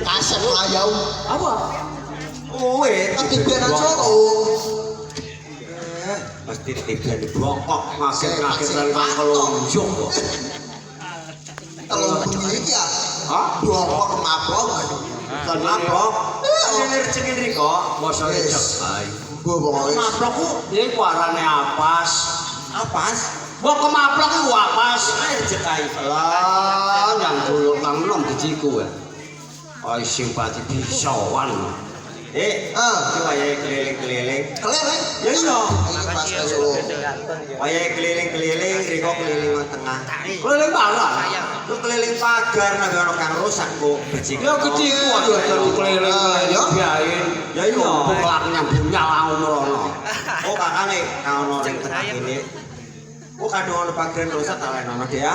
Kasar layau. Apa? Kowe ketibanan Solo. Pasti tiga di bongkok ngakir-ngakir dari kelonjong kok. Kalau begini ya. Hah? Bongkok mabok. Tan mabok. Ini rezeki riko, mosok cekai. Bongkok. Mabrok ku iki warane apas. Apas? Mbok kemaplok iku apas. Cekai. Lah, yang dulu nang nom dijiku ya. Ai simpati bisawan. Coba ya keliling-keliling. Keliling? Ya iya. Ini pas Solo. Wayahe keliling-keliling riko keliling tengah. Keliling barang. Lu keliling pagar nang ono kang rusak kok becik. Ya gediku aduh keliling-keliling biayain. Ya iya. Buklak nyambung nyalang umrono. Oh kakane kang ono ning tengah kene. Oh kadung ono pagar rusak tak lenono dia.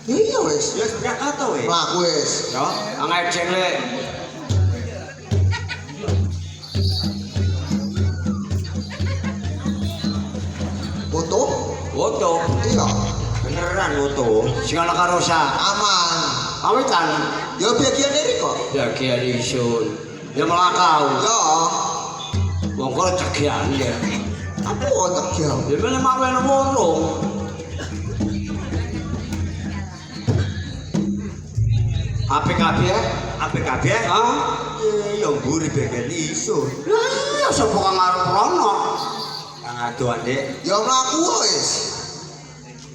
Iya wis. Ya sudah kata wis. Mlaku wis. Yo, ngejeng le. Foto? Foto. Iya. Beneran foto. Sing ana karosa. Aman. Awitan. Ya bagian dari kok. Ya kiai isun. Ya melakau. Ya. Wong kok cegian ya. Apa otak ya? Ya meneh mawen worong. APKB ya? APKB ya? Hah? Ya mburi bagian isun. Lah iya sapa kang arep rono. Kang adoan Dik. Ya mlaku wis.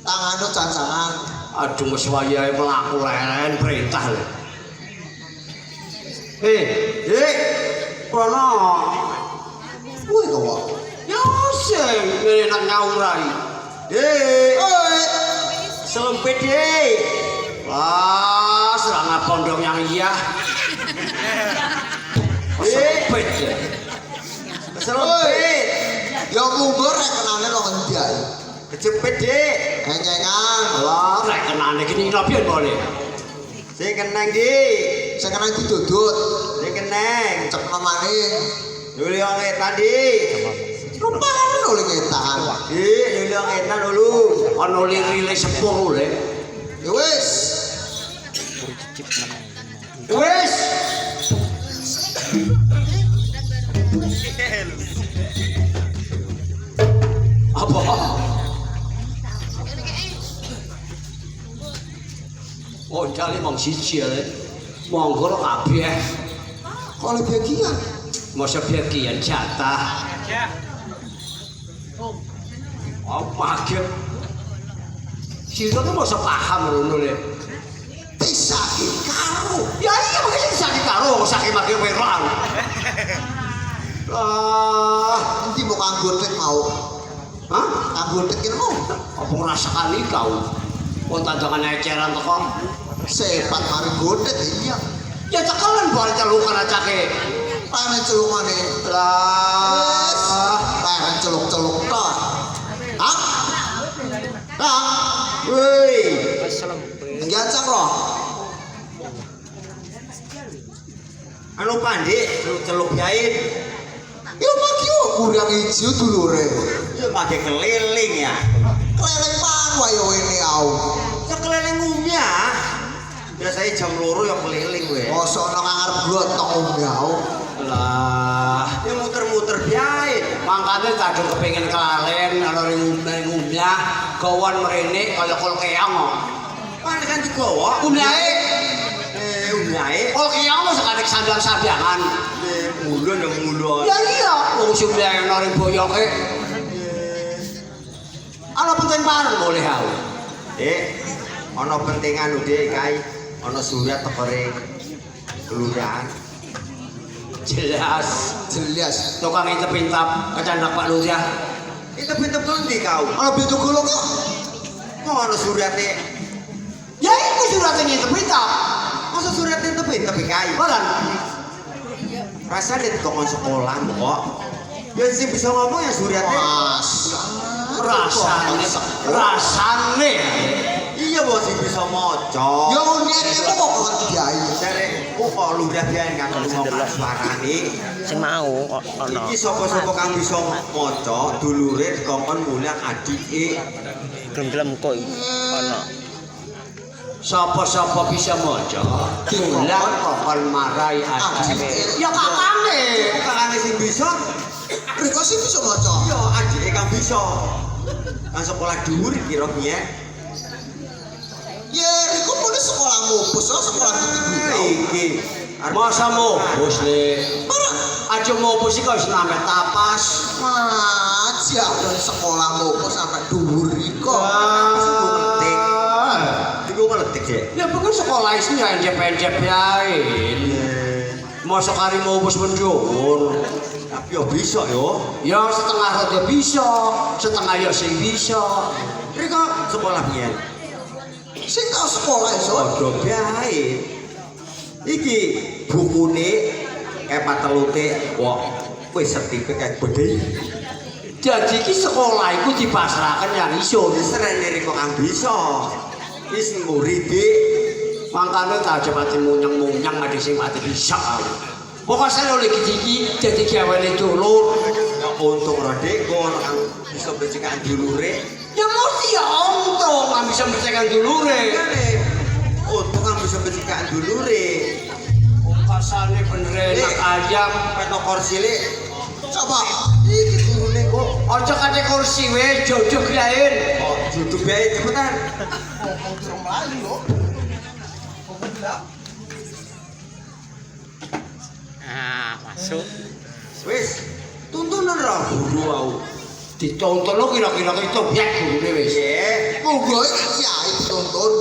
Tangane cancangan. Aduh wis wayahe mlaku leren perintah lho. Dik. Rono. Kowe kok. Ya sing ngene nang nyaurai. Dik. Oi. Selempit Dik. Wah, serang pondok yang iya. Selempit. Selempit. Ya mundur rek kenane lo ngendi ae. Kecepet Dik. Encengan. Lah, rek kenane gini piye boleh. Sing keneng Dik. Sing kena didudut. Sing keneng. Cepno maning. Luli ngetan Dik. Rupane lho ngetan. Dik, luli ngetan dulu. Ono lirile sepur le. Ya wis. Wis. Apa? Oh, jale mong siji le. Monggo ro kabeh. Kalau bagian. Masa bagian jatah. Oh, maget. Sira tuh masa paham ngono le. Bisa karo. Ya iya makanya sakit karo, sakit mati merang. Nanti mau kanggo tek mau. Hah? Kanggo tek kene mau. Apa ngerasa kali kau? Kau tandangan eceran teko. Sepat mari godet iya. Ya cekalan balik celukan acake. Leren celukane. Lah, Leren celuk-celuk tok. Hah? Hah? woi. Nggacak loh. Anu pandai, celuk biain. Ya maki yo kurang ijo dulure. Ya pakai keliling ya. Keleleng pan wae ini au. Ya keliling umya. Biasanya jam loro yang keliling we. Mosok nang ngarep glotok au. Lah, ya muter-muter biain. Mangkane kadung kepengin kelalen ana ring umya, kawan mrene kaya kol keong kok. Pan kan digowo. Umyae. Umyae. Kol keong wis kadek sandang-sandangan. Mulun yang mulun. Ya iya, wong sing umyae ana ring boyoke. Ana penting bareng boleh aku. Ana pentingan udah kai. Ana surat teko ring kelurahan. Jelas. Tukang intep-intep kecandak Pak Lurah. Intep-intep ndi kau? Ana pintu gulung kok. Ngono surate. Ya iku surate intep-intep. Masa surate intep-intep kae? Balan. Rasane kok sekolah kok. Ya sing bisa ngomong ya Suryate. Rasane. Iya bos sing bisa maca. Ya niate kok kon kiai. Jare kok lurah biyen kang ngomong suarane. Sing mau kok ono. Iki sapa-sapa kang bisa maca dulure dikongkon mulang adike. Gelem-gelem kok ono. Sapa-sapa bisa maca mulang kongkon marai adike. Ya kakange sing bisa. Riko sih bisa maca. Ya adike kang bisa. Kang sekolah dhuwur kira biyen. Ya Riko mulai sekolah mopus, sekolah tinggi. Iki masa mopus le. Aja mopus iki kok sename tapas. Aja dari sekolah mopus sampai dhuwur Riko. Iku ngeletik ya. Ya bukan sekolah itu ya enjep-enjep yain. Masa kari mau bos menjuur. Tapi ya bisa yo. Ya setengah rada bisa, setengah ya sing bisa. Riko sekolah biyen. Sing tau sekolah iso. Padha bae. Iki bukune kepatelute kok wis sertifikat gede. Jadi ki sekolah iku dipasrahkan yang iso. Serene Riko kang bisa. Wis muride Makanya tak aja mati munyang-munyang ada sing mati bisa. Pokoknya saya oleh gigi jadi gawane dulur. ya untung Rodeko kang bisa becikan dulure. Ya mesti ya untung nggak bisa bercekan dulure. Untung kang bisa becikan dulure. Kasane bener enak ayam. Petok korsile. Coba. Iki turune kok. Ojo kate kursi we jojo gaen. Oh, duduk bae cepetan. Ah, masuk. Wis, tuntunan ra guru au. Ditonton lo kira-kira itu biak gurune wis. Nggih. Monggo kiai dituntun.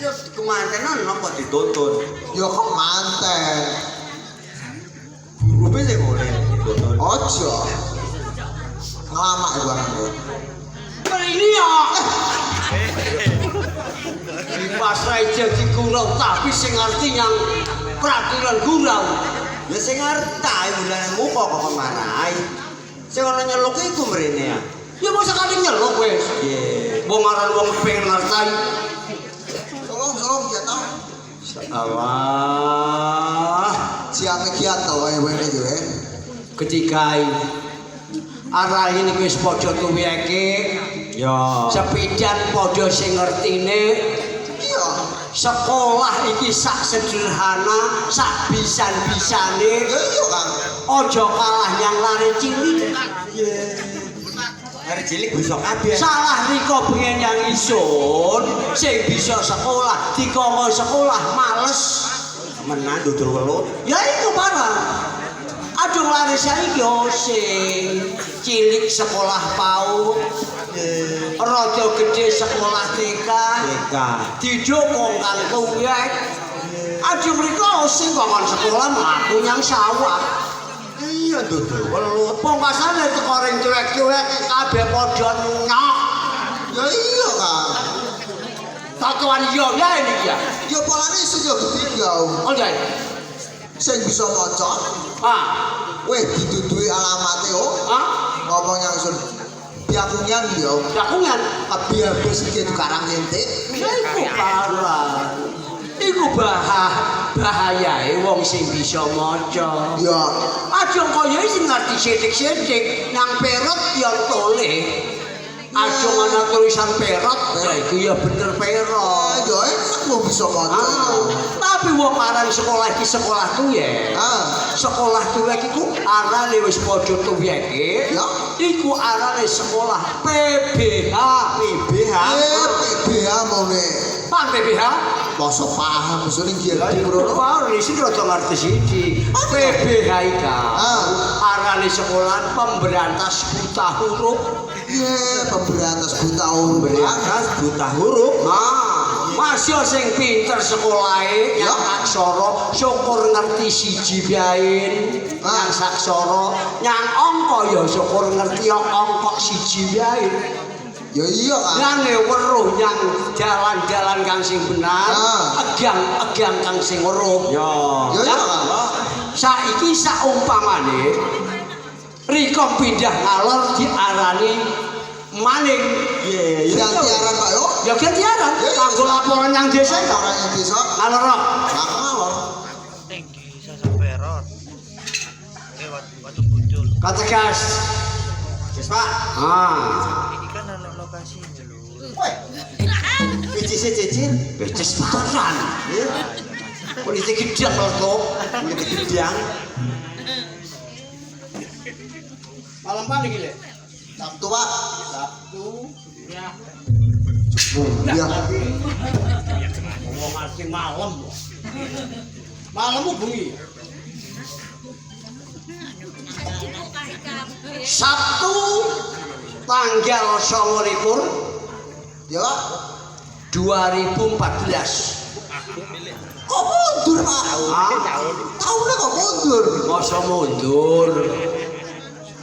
Ya kemantenan napa dituntun. Ya kok manten. Guru sing oleh dituntun. Ojo. Ngelamak iku anakku. Ini ya. Di pasrai jadi gurau tapi sing ngerti yang peraturan gurau. Ya sing ngerti bulanmu kok marai. Sing ana nyeluk iku mrene ya. Ya masa kali nyeluk wis. Nggih. Wong aran wong pengen ngerti. Tolong ya tau. Allah. Siame kiat to wae wene yo Ketika arahin wis padha tuweke. Ya. Sepidan padha sing ngertine. Iya. Sekolah iki sak sederhana, sak bisan-bisane. Ya iya Kang. Ojo kalah yang lari cilik. Hari cilik bisa kabeh. Salah Riko pengen yang isun, sing bisa sekolah, dikongkon sekolah males. Menan dudul welut. Ya iku barang. Aduh lari saiki yo sing cilik sekolah PAUD, rada gede sekolah TK, didukung kang tuwek. Aduh Riko sing kongkon sekolah mlaku nyang sawah. Iya dudul welut. Pungkasane teko ring cuek-cuek kabeh padha nyok. Ya iya Kang. Tatuan yo ya ini ya. Ya polane iso yo ketiga. Oh ya. Sing bisa maca, Ah, weh dituduhi alamate ah, ngomong yang sun. Piakungan yo. lakungan. Tapi habis iki tukarang entik. Ya iku parah. Iku bahayae wong sing bisa maca. Ya. Aja kaya sing ngerti sithik-sithik nang perot ya toleh. Aja ana tulisan perot, ya iku ya bener perot. Ya enak lo bisa maca. Tapi wong aran sekolah iki sekolah tuwek. Sekolah tuwek iku arane wis padha tuweke. Ya. Iku arane sekolah PBH. PBH. PBH mone. Pan PBH? Masa paham sering kiai Bro, ini sih rada ngerti siji. PBH iki. Arane sekolah pemberantas buta huruf. Iya, pemberantas buta huruf. Berantas buta huruf. Masih sing pinter sekolahe yang aksara syukur ngerti siji bae. Yang saksara, yang angka ya syukur ngerti angka siji bae. Ya iya Kang. Yang weruh yang jalan-jalan kang sing benar, egang kang sing weruh. Ya. Ya iya Kang. Saiki saumpamane Riko kok pindah ngalor diarani maling. Ganti aran Pak yo. Ya ganti aran kanggo laporan yang desa kok. Orang yang desa. Ngalor. Ngalor. Kata gas. Wis Pak. Ini kan ada lokasinya lho. Picisnya cicir. Beces beneran. Ya. Politik gedang lho. Politik gedang. Malam paling iki, Lek. Sabtu Pak. Sabtu. Ya. Ya. Ngomong asli malam. Malam bengi. Sabtu tanggal 29 Ya Pak. 2014. Kok mundur Pak? Tahunnya kok mundur? Masa mundur?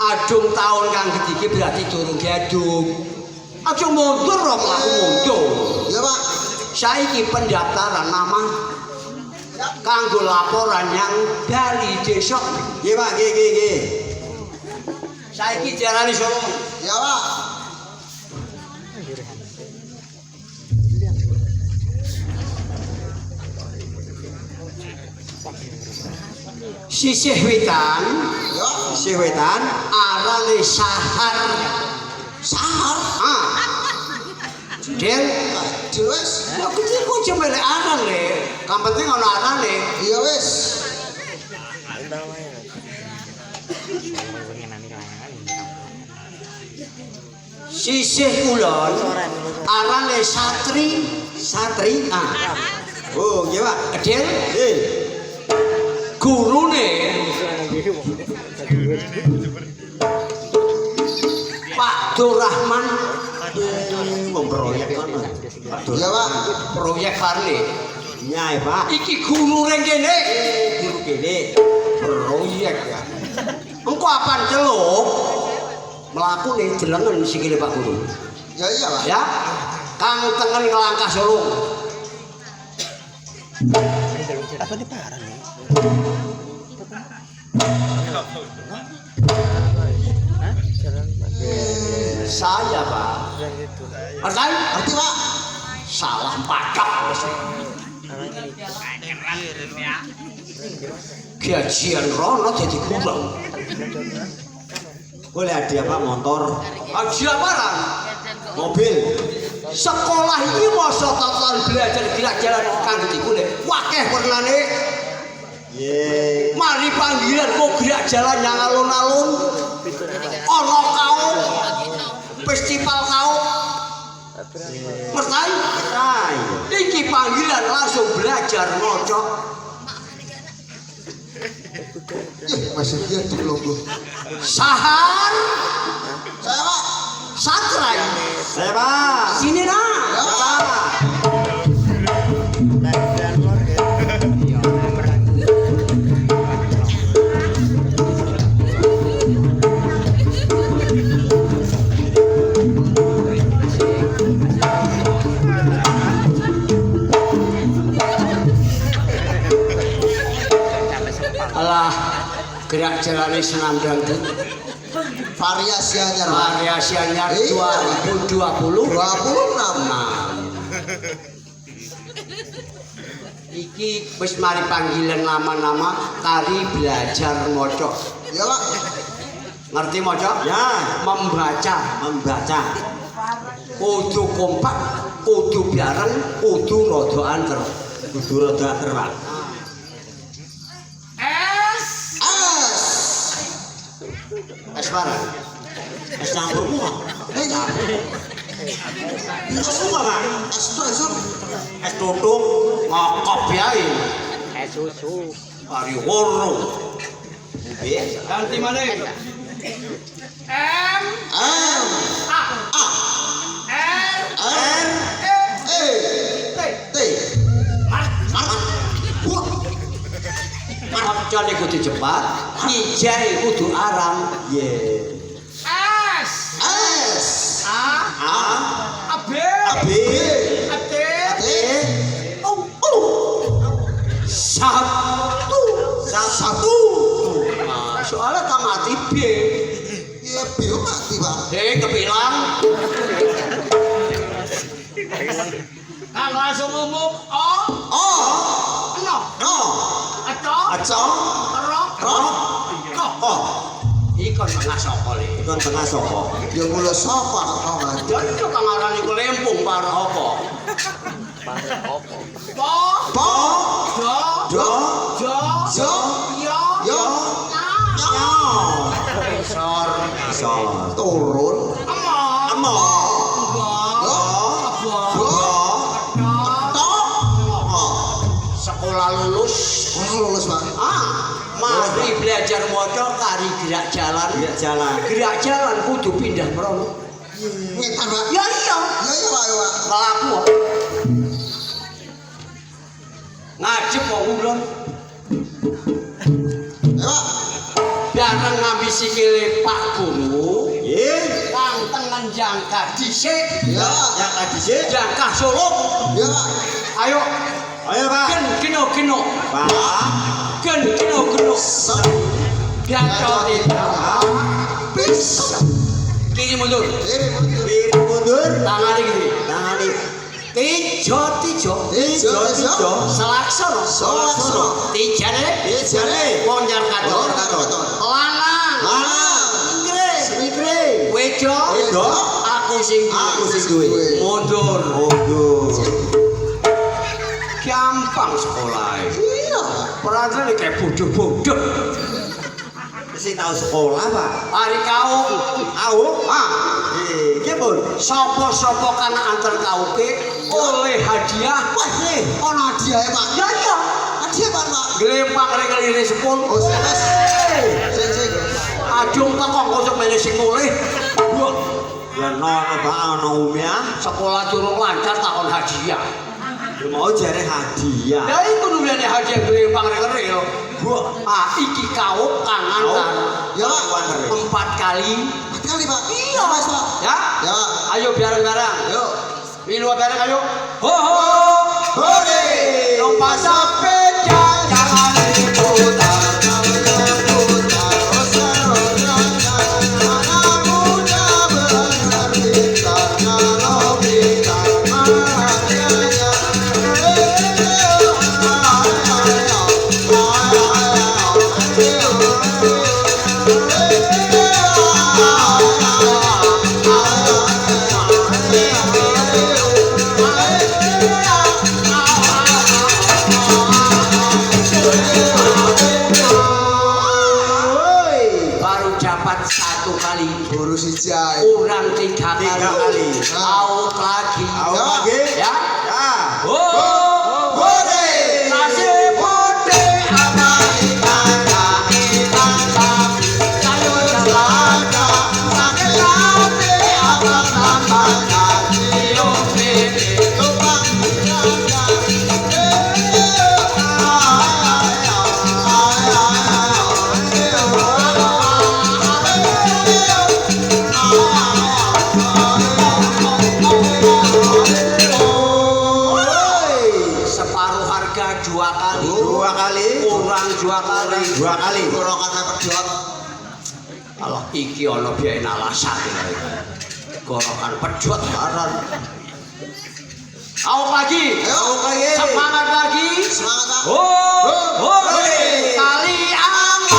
Adung tahun kang gedhe berarti durung diadung. Aja mundur ora mlaku mundur. Ya Pak. Saiki pendaftaran nama kanggo laporan yang dari desa. Nggih Pak, nggih. Saiki diarani Solo. Ya Pak. Sisih wetan Ya. Sisih wetan. arane Sahar. Sahar. Del, Jelas. ya kecil kok cuma le aran le. Kang penting ana arane. Iya wis. Sisih kulon arane Satri. Oh, nggih Pak. Del, Nggih. gurune Pak Durrahman Memproyek kono. Ya Pak. proyek Farli. Nyai Pak. Iki guru ning kene. Guru kene. Proyek ya. Engko apan celuk mlaku ning jelengen sikile Pak Guru. Ya iya Pak. Ya. Kang tengen ngelangkah Solo. Apa di parang nih? Hah? Jalan Saya Pak. itu. Artai? Arti Pak. Salah pakap. Gajian rono jadi kurang. Boleh hadiah Pak motor, Hadiah barang. mobil. Sekolah ini masa total belajar gerak jalan kanggo digolek. Wakeh warnane. Ye. Mari panggilan kok gerak jalan yang alun-alun. Ono kaum. Festival kaum. Mertai? Hai. Iki panggilan langsung belajar maca. Masih dia di logo. Sahar. Saya Pak. Satrai. Saya Pak. Sini nah. Ya Pak. Alah, Gerak jalan senam dangdut. Variasi anyar Pak. Variasi anyar Iya. 2020. 26. Iki wis mari panggilan nama-nama tari belajar maca. Ya Pak. Ngerti maca? Ya. Membaca. Kudu kompak, kudu bareng, kudu rada anter. Kudu rada ater Pak. Es bareng. Es campur Pak. Es semua Pak. Es tutuk. Ngokop yae. susu. Ari woro. Nggih. Ganti maneh. M M. A A. R R. E. T. T. Maca niku kudu cepat, ijae kudu arang. Ye. S S. A A. B B. T T. Sabtu. Satu. Nah, soalnya tak mati B. pati Pak. Kepilang. Kang langsung ngomong, oh, no, aco, rok, kok. Ikon tengah soko le. Ikon tengah soko. Ya mula sapa kok Mas. Jadi kok kang aran iku lempung para apa? Para opo. Po, Jo, jo, Jo, yo, yo, Sor, turun. amo, Yo, Bo, tok. sekolah lulus. Lulus Pak. Mari belajar maca kari gerak jalan. Gerak jalan kudu pindah mrono. Ngetan Pak. Ya iya, Ya ya Pak, ya, Pak. melaku. Ngajep kok ulun. Ya Pak. Bareng ngambil sikile Pak Guru. Nggih. Kang tengen jangka dhisik. Ya. Yang dhisik. Jangka suluk. Ya Pak. Ayo. Ayo, Pak. Gen kino. Pak. Gen kino. Biangco tidak. Bis. Kiri mundur. Ini Mundur. Tangan iki. Tangani. Tijo. Ijo. Selaksono. Tijane. Ijane. Ponjar katon. Lanang. Mikre. Wedo. Aku sing duwe. mundur. Gampang sekolah. Iya. Peraturan ini kayak bodoh-bodoh. Sing tau sekolah, Pak. Hari kau. Nggih, pun. Sopo-sopo kana antar kau ke oleh hadiah. Wah, ono hadiah ya Pak. Ya iya. Hadiah Pak, Pak. Gelempang rek-rek sepul. Oh, sing. Ajung tekong kosong mene sing mulih. Ya nono Pak ana umya. Sekolah durung lancar takon hadiah. Ya mau jare hadiah. Ya iku numene hadiah gelempang rek-rek. Iki kau kangan. Ya, 4 kali. 4 kali Pak. Iya. Mas Pak. Ya. Ya. Ayo bareng-bareng. Yuk. Milu bareng ayo. Ho. Hore. Lompat sepeda jangan diputar. Kurang 3 kali. Out lagi. Ya. Hore. Nasi putih apa ikan sapi. Kayu jalaka. Sakit hati apa namanya. Tiup lilin. Tumpang. Separuh harga 2 kali. 2 kali. Kurang 2 kali. 2 kali. Gorokan pedot. Allah iki ana biaya alasan iki. Gorokan pedot aran. Ayo lagi. Ayo lagi. Semangat lagi. Semangat Pak. Ho